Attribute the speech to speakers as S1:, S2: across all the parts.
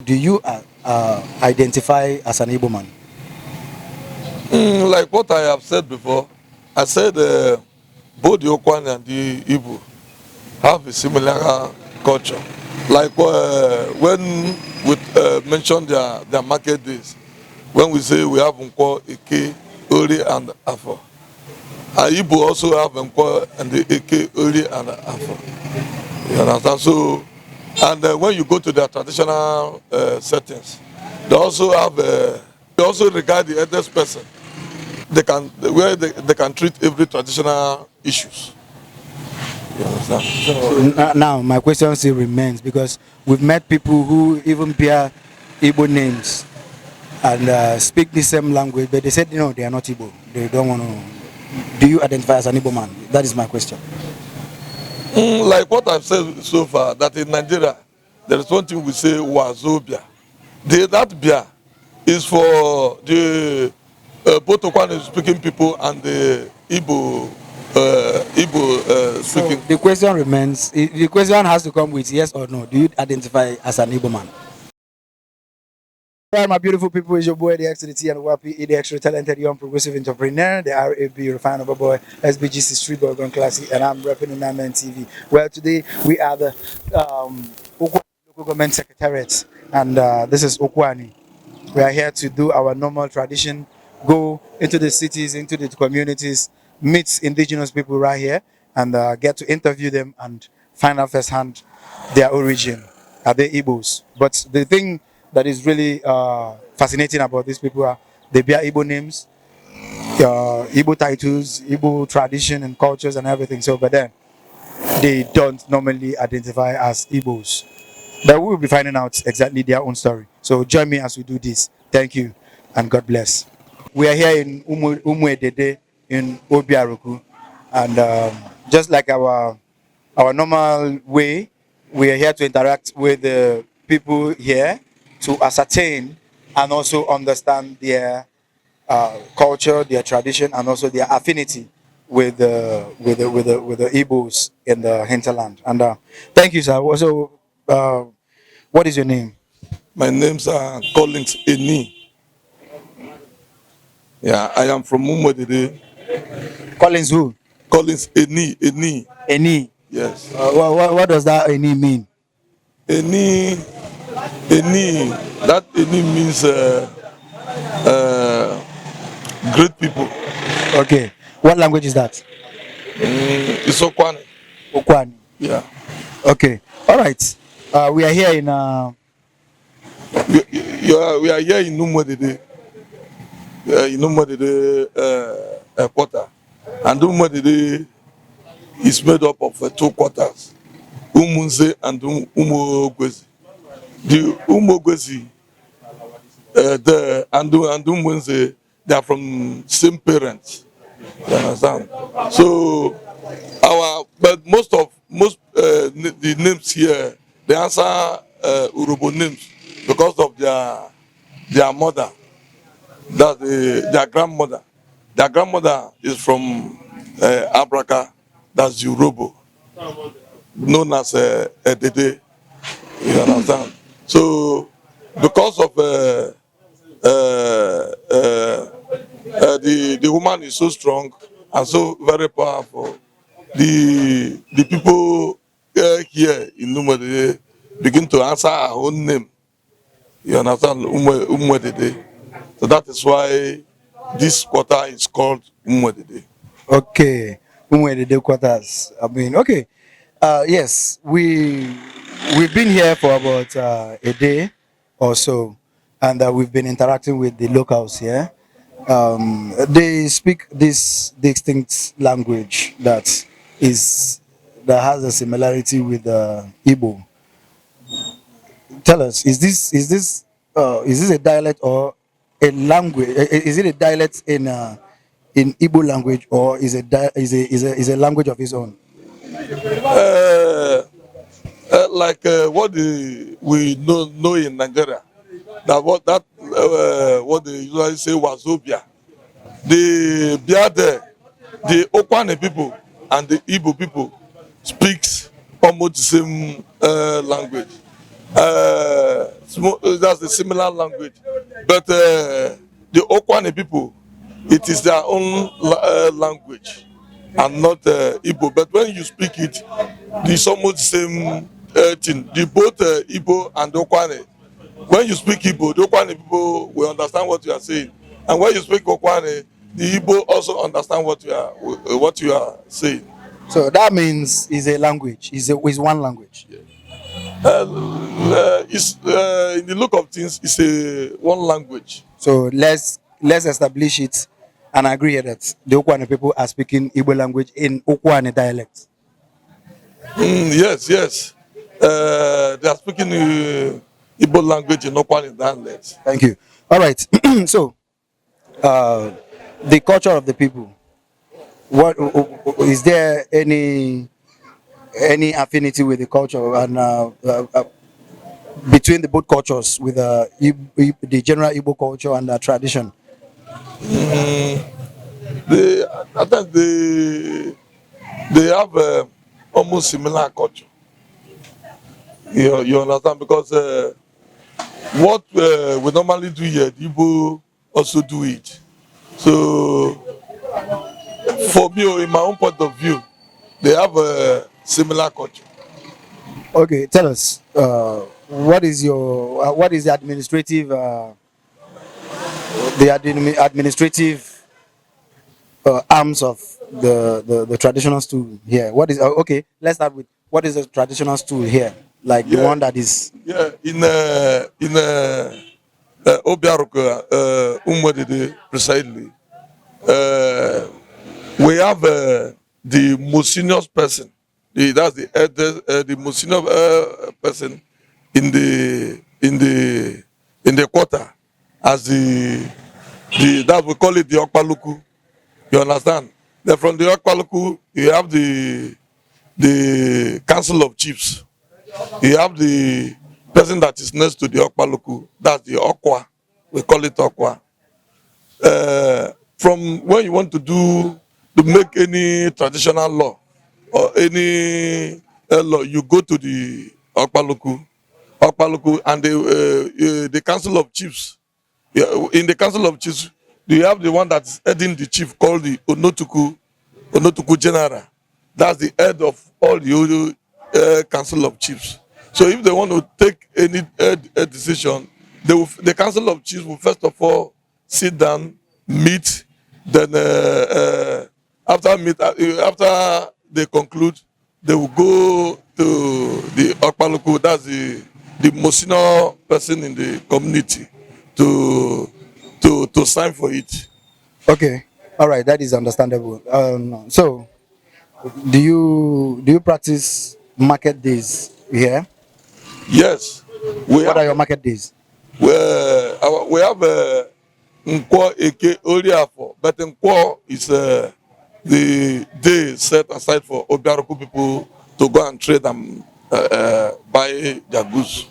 S1: Do you identify as an Igbo man?
S2: Like what I have said before, I said both the Ukwani and the Igbo have a similar culture. Like when we mention their market days, when we say we have Nkwo, Eke, Ori, and Afo. And Igbo also have Nkwo and the Eke, Ori, and Afo. You understand? So, and when you go to their traditional settings, they also have, they also regard the eldest person. They can where they can treat every traditional issues. You understand?
S1: Now, my question still remains because we've met people who even bear Igbo names and speak the same language, but they said, no, they are not Igbo. They don't want to. Do you identify as an Igbo man? That is my question.
S2: Like what I've said so far, that in Nigeria, there is one thing we say wazobia. That bia is for the both Ukwani speaking people and the Igbo
S1: So
S2: speaking.
S1: the question remains, the question has to come with yes or no. Do you identify as an Igbo man? All right, my beautiful people, it's your boy, the X to the T and Wapi, the extra talented young progressive entrepreneur, the RAB refinable boy, SBGC street boy gone classy, and I'm repping the Naman TV. Well, today we are the Ukwani local government secretariat, and this is Ukwani. We are here to do our normal tradition, go into the cities, into the communities, meet indigenous people right here, and get to interview them and find out firsthand their origin. Are they Igbos? But the thing that is really fascinating about these people are they bear Igbo names, Igbo titles, Igbo tradition and cultures and everything. So, but then they don't normally identify as Igbos. But we will be finding out exactly their own story. So join me as we do this. Thank you and God bless. We are here in Umuedede in Obiaruku, and just like our normal way, we are here to interact with the people here to ascertain and also understand their culture, their tradition, and also their affinity with the Igbos in the hinterland. And thank you, sir. So, what is your name?
S2: My name's Collins Eni. Yeah, I am from Mumodede.
S1: Collins who?
S2: Collins Eni.
S1: Eni.
S2: Yes.
S1: What does that Eni mean?
S2: Eni, Eni. That Eni means uh, great people.
S1: Okay. What language is that?
S2: It's Ukwani.
S1: Ukwani.
S2: Yeah.
S1: Okay. All right. We are here in
S2: We are here in Numodede. In Numodede quarter. And Numodede is made up of two quarters. Umunze and Umogwezi. The Umogwezi and Umunze, they are from same parents. You understand? So but the names here, they answer Urobo names because of their mother, their grandmother. Their grandmother is from Abraka, that's Urobo, known as Edede. You understand? So because of the woman is so strong and so very powerful, the people here in Umwedede begin to answer our own name. You understand? Umwedede. So that is why this quarter is called Umwedede.
S1: okay. Umuedede quarters. I mean, okay. Yes, we've been here for about a day or so, and we've been interacting with the locals here. They speak this distinct language is that has a similarity with Igbo. Tell us, is this a dialect or a language? Is it a dialect in Igbo language or is a language of its own?
S2: Uh, like we know in Nigeria, what they usually say Wazobia. The Biade, the Okwane people and the Igbo people speaks almost the same language. That's a similar language. But the Okwani people, it is their own language and not Igbo. But when you speak it, it's almost the same thing. The both Igbo and Okwani. When you speak Igbo, the Okwani people will understand what you are saying. And when you speak Okwani, the Igbo also understand what you are saying.
S1: So that means it's a language. It's one language.
S2: In the look of things, it's a one language.
S1: So let's establish it and agree that the Ukwani people are speaking Igbo language in Ukwani dialect.
S2: Yes, yes. They are speaking Igbo language in Ukwani dialect.
S1: Thank you. All right. So the culture of the people. What is there any affinity with the culture and between the both cultures with the general Igbo culture and the tradition?
S2: I think they have almost similar culture. You understand? Because what we normally do here, the Igbo also do it. So for me, in my own point of view, they have a similar culture.
S1: Okay, tell us what is the administrative administrative arms of the traditional stool here? What is okay? Let's start with what is the traditional stool here? Like the
S2: Yeah,
S1: one that is
S2: yeah. In Obiaruka, Umwadede, precisely. Uh, we have the most senior person. That's the most senior person in the quarter as the that we call it the Okpaluku. You understand? Then from the Okpaluku, you have the Council of Chiefs. You have the person that is next to the Okpaluku. That's the Okwa. We call it Okwa. From when you want to make any traditional law or any law, you go to the Okpaluku, and the Council of Chiefs. Yeah, in the Council of Chiefs, you have the one that's heading the chief called the Onotuku General. That's the head of all the Council of Chiefs. So if they want to take any decision, the Council of Chiefs will first of all sit down, meet, then after they conclude, they will go to the Okpaluku, that's the most senior person in the community, to sign for it.
S1: okay. All right, that is understandable. So do you practice market days here?
S2: Yes, we
S1: What are
S2: have
S1: your market days?
S2: we have Nkwo Eke Oriafo, but Nkwo is the day set aside for Obiaruku people to go and trade and buy their goods.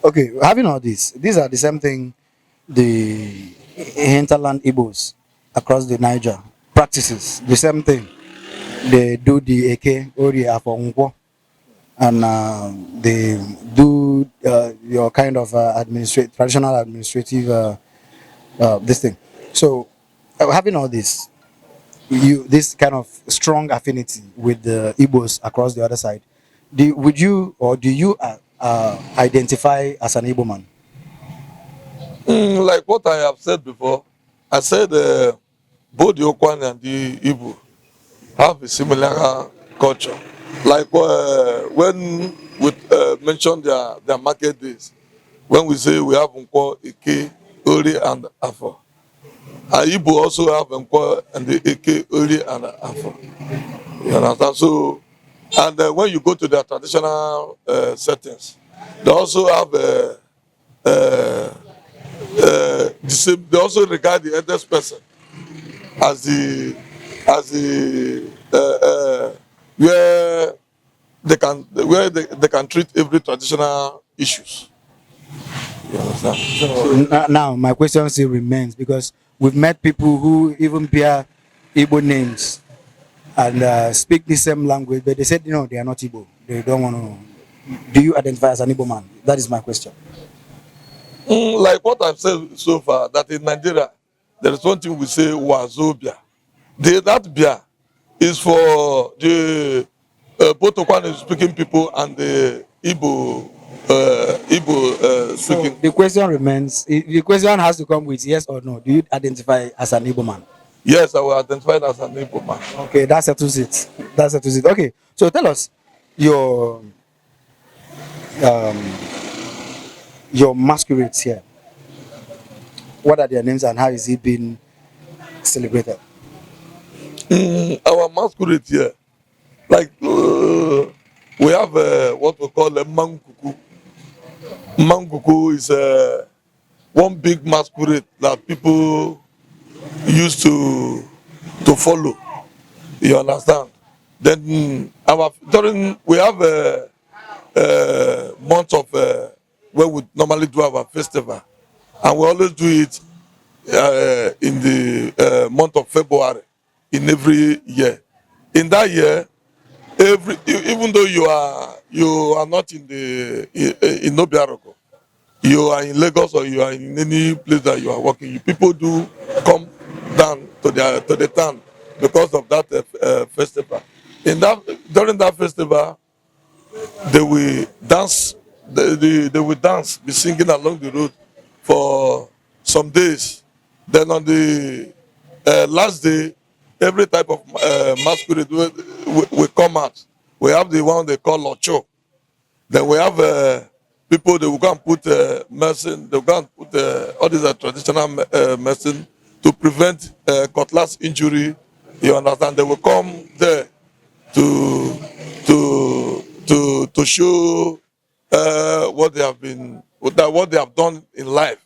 S1: Okay, having all this, these are the same thing the hinterland Igbos across the Niger practices. The same thing. They do the Eke Ori Afongwo, and they do your kind of traditional administrative this thing. So having all this, this kind of strong affinity with the Igbos across the other side, would you or do you identify as an Igbo man?
S2: Like what I have said before, I said both the Ukwani and the Igbo have a similar culture. Like when we mention their market days, when we say we have Nkwo, Eke, Ori, and Afo. Igbo also have Nkwo and the Eke, Ori, and Afo. You understand? So, and when you go to their traditional settings, they also have the same. They also regard the eldest person as the where they can treat every traditional issues. You understand?
S1: So now my question still remains because we've met people who even bear Igbo names and speak the same language, but they said, no, they are not Igbo. They don't want to. Do you identify as an Igbo man? That is my question.
S2: Like what I've said so far, that in Nigeria, there is one thing we say wazobia. That bia is for the both Ukwani speaking people and the Igbo
S1: So
S2: speaking.
S1: the question remains, the question has to come with yes or no. Do you identify as an Igbo man?
S2: Yes, I will identify as an Igbo man.
S1: Okay, that settles it. That settles it. Okay, so tell us your um, your masquerades here. What are their names and how is it being celebrated?
S2: Our masquerade here, like we have what we call a mankuku. Mankuku is one big masquerade that people used to follow. You understand? Then our during we have a month of where we normally do our festival, and we always do it in the month of February in every year. In that year, even though you are not in the in Obiaroko, you are in Lagos or you are in any place that you are working, people do come down to the town because of that festival. In that during that festival, they will dance. They will dance, be singing along the road for some days. Then on the last day, every type of masquerade will come out. We have the one they call Locho. Then we have people they will go and put medicine. They will go and put all these traditional medicine to prevent cutlass injury. You understand? They will come there to to show what they have been what they have done in life.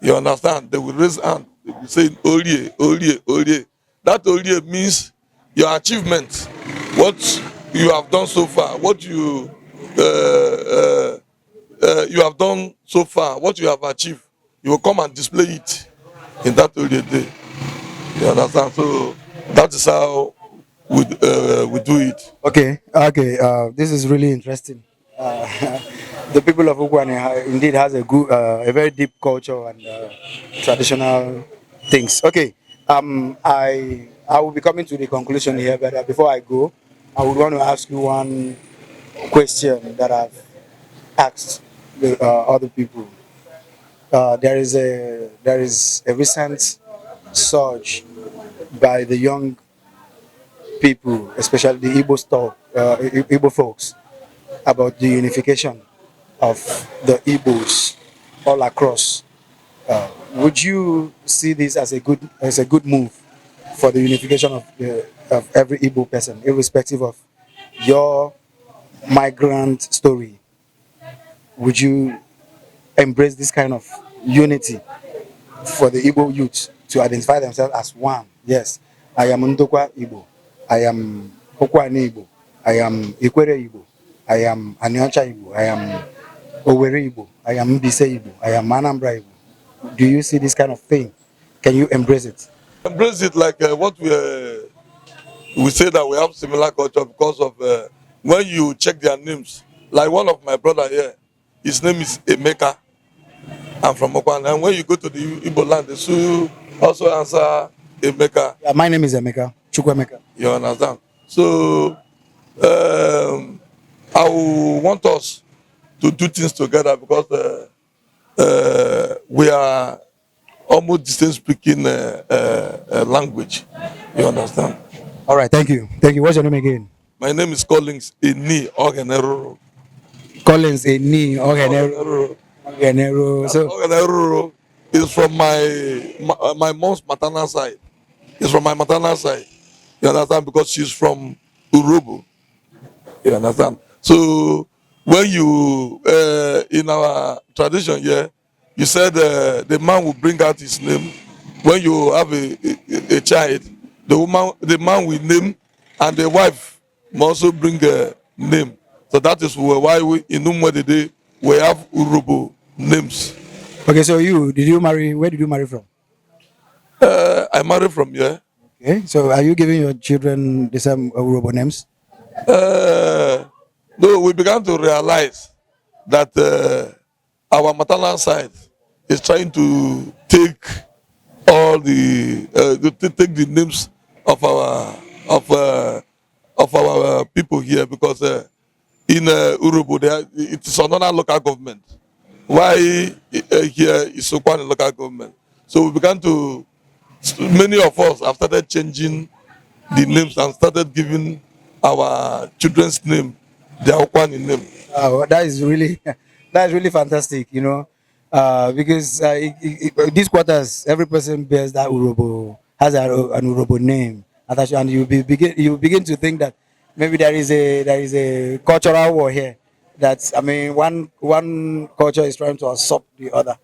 S2: You understand? They will raise hand. They will say Olie, Olie, Olie. That Olie means your achievement, what you have done so far, what you have done so far, what you have achieved. You will come and display it in that Olie day. You understand? So that is how we do it.
S1: Okay, okay. This is really interesting. The people of Ukwani indeed has a good, a very deep culture and traditional things. Okay, I will be coming to the conclusion here, but before I go, I would want to ask you one question that I've asked the other people. There is a recent surge by the young people, especially the Igbo folks, about the unification of the Igbos all across. Would you see this as a good move for the unification of every Igbo person, irrespective of your migrant story? Would you embrace this kind of unity for the Igbo youth to identify themselves as one? Yes, I am Ndokwa Igbo. I am Ukwani Igbo. I am Ikwere Igbo. I am Aniocha Igbo. I am Owerri Igbo. I am Mbise Igbo. I am Anambra Igbo. Do you see this kind of thing? Can you embrace it?
S2: Embrace it like what we say that we have similar culture because of when you check their names. Like one of my brother here, his name is Emeka. I'm from Ukwani. And when you go to the Igbo land, they also answer Emeka.
S1: Yeah, my name is Emeka. Chukwemeka.
S2: You understand? So I will want us to do things together because we are almost the same speaking language. You understand?
S1: All right, thank you. Thank you. What's your name again?
S2: My name is Collins Ini Ogenero.
S1: Collins Eni Ogenero.
S2: Ogenero.
S1: Ogenero. So,
S2: Ogenero is from my mom's maternal side. It's from my maternal side. You understand? Because she's from Urobo. You understand? So when you in our tradition here, you said the man will bring out his name. When you have a child, the man will name, and the wife must also bring a name. So that is why we in Umwedede we have Urobo names.
S1: okay, so did you marry? Where did you marry from?
S2: I married from here.
S1: Okay, so are you giving your children the same Urobo names?
S2: Uh, No, we began to realize that our maternal side is trying to take all the to take the names of our of uh, of our people here because in Urubu it is another local government. Why here is Ukwani local government? So we began to many of us have started changing the names and started giving our children's name their Ukwani name.
S1: That is really that is really fantastic, you know, because these quarters, every person bears that Urobo has an Urobo name, and you begin to think that maybe there is a cultural war here. That I mean, one culture is trying to usurp the other,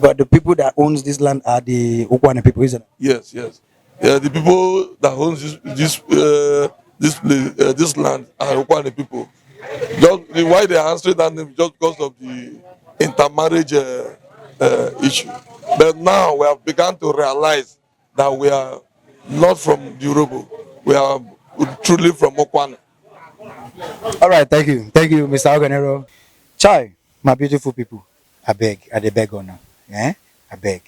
S1: but the people that owns this land are the Ukwane people, isn't it?
S2: Yes, yes. Yeah, the people that owns this land are Ukwani people. Why they are answering that name just because of the intermarriage issue. But now we have begun to realize that we are not from the Yoruba. We are truly from Okwane.
S1: All right, thank you, Mr. Oganero. Chai, my beautiful people, I dey beg on, I beg.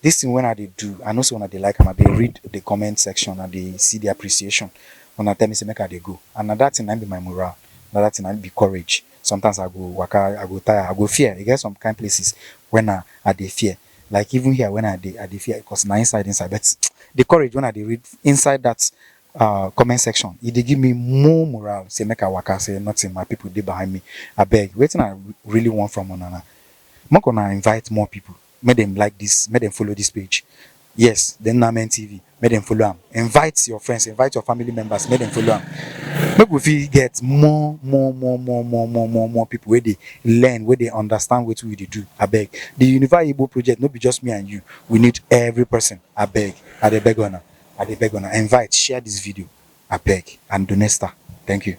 S1: This thing when I dey do, I know so when I dey like am, I dey read the comment section and they see the appreciation. When I tell me say make I dey go, and na that thing na be my morale, na that thing na be courage. Sometimes I go waka, I go tire, I go fear. You get some kind places when I dey fear. Like even here when I dey fear because na inside. But the courage when I dey read inside that comment section, it dey give me more morale. Say make I waka, say nothing, my people dey behind me. I beg, wetin I really want from una. Make una invite more people. Make them like this. Make them follow this page. Yes, then Namen TV. Make them follow them. Invite your friends. Invite your family members. Make them follow them. Make we fit get more people where they learn, where they understand what we dey do. I beg. The Unified Igbo project, not be just me and you. We need every person. I beg. I dey beg una. I dey beg una. Invite. Share this video. I beg. And donate star. Thank you.